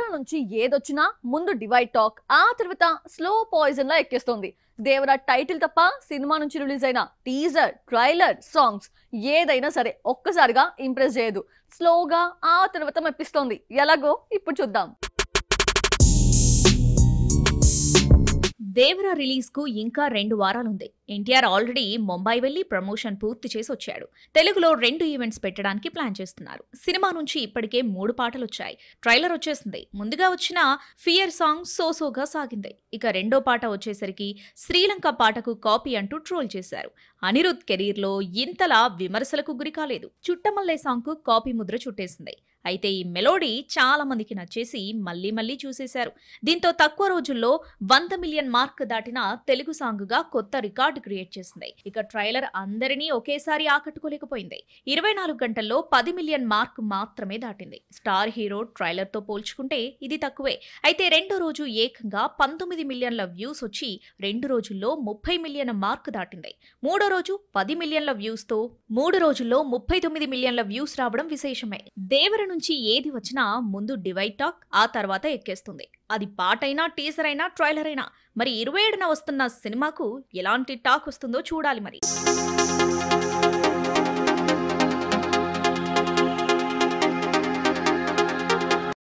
దేవర నుంచి ఏదొచ్చినా ముందు డివైడ్ టాక్, ఆ తర్వాత స్లో పాయిజన్ లా ఎక్కేస్తోంది. దేవర టైటిల్ తప్ప సినిమా నుంచి రిలీజ్ అయిన టీజర్, ట్రైలర్, సాంగ్స్ ఏదైనా సరే ఒక్కసారిగా ఇంప్రెస్ చేయదు. స్లోగా ఆ తర్వాత మెప్పిస్తోంది. ఎలాగో ఇప్పుడు చూద్దాం. దేవర రిలీజ్ కు ఇంకా 2 వారాలుంది. ఎన్టీఆర్ ఆల్రెడీ ముంబై వెళ్లి ప్రమోషన్ పూర్తి చేసి వచ్చాడు. తెలుగులో 2 ఈవెంట్స్ పెట్టడానికి ప్లాన్ చేస్తున్నారు. సినిమా నుంచి ఇప్పటికే 3 పాటలొచ్చాయి. ట్రైలర్ వచ్చేసింది. ముందుగా వచ్చిన ఫియర్ సాంగ్ సోసోగా సాగింది. ఇక రెండో పాట వచ్చేసరికి శ్రీలంక పాటకు కాపీ అంటూ ట్రోల్ చేశారు. అనిరుద్ కెరీర్లో ఇంతలా విమర్శలకు గురి కాలేదు. చుట్టమల్లే సాంగ్ కు కాపీ ముద్ర చుట్టేసింది. అయితే ఈ మెలోడీ చాలా మందికి నచ్చేసి మళ్లీ మళ్లీ చూసేశారు. దీంతో తక్కువ రోజుల్లో 100 మిలియన్ మార్క్ దాటిన తెలుగు సాంగ్ గా కొత్త రికార్డు క్రియేట్ చేసింది. ఇక ట్రైలర్ అందరినీ ఒకేసారి ఆకట్టుకోలేకపోయింది. 24 గంటల్లో 10 మిలియన్ మార్క్ మాత్రమే దాటింది. స్టార్ హీరో ట్రైలర్ తో పోల్చుకుంటే ఇది తక్కువే. అయితే రెండో రోజు ఏకంగా 19 మిలియన్ల వ్యూస్ వచ్చి 2 రోజుల్లో 30 మిలియన్ మార్క్ దాటింది. మూడో రోజు 10 మిలియన్ల వ్యూస్ తో 3 రోజుల్లో 39 మిలియన్ల వ్యూస్ రావడం విశేషమే. దేవర నుంచి ఏది వచ్చినా ముందు డివైడ్ టాక్, ఆ తర్వాత ఎక్కేస్తుంది. అది పాటైనా, టీజర్ అయినా, ట్రైలర్ అయినా. మరి 27న వస్తున్న సినిమాకు ఎలాంటి టాక్ వస్తుందో చూడాలి మరి.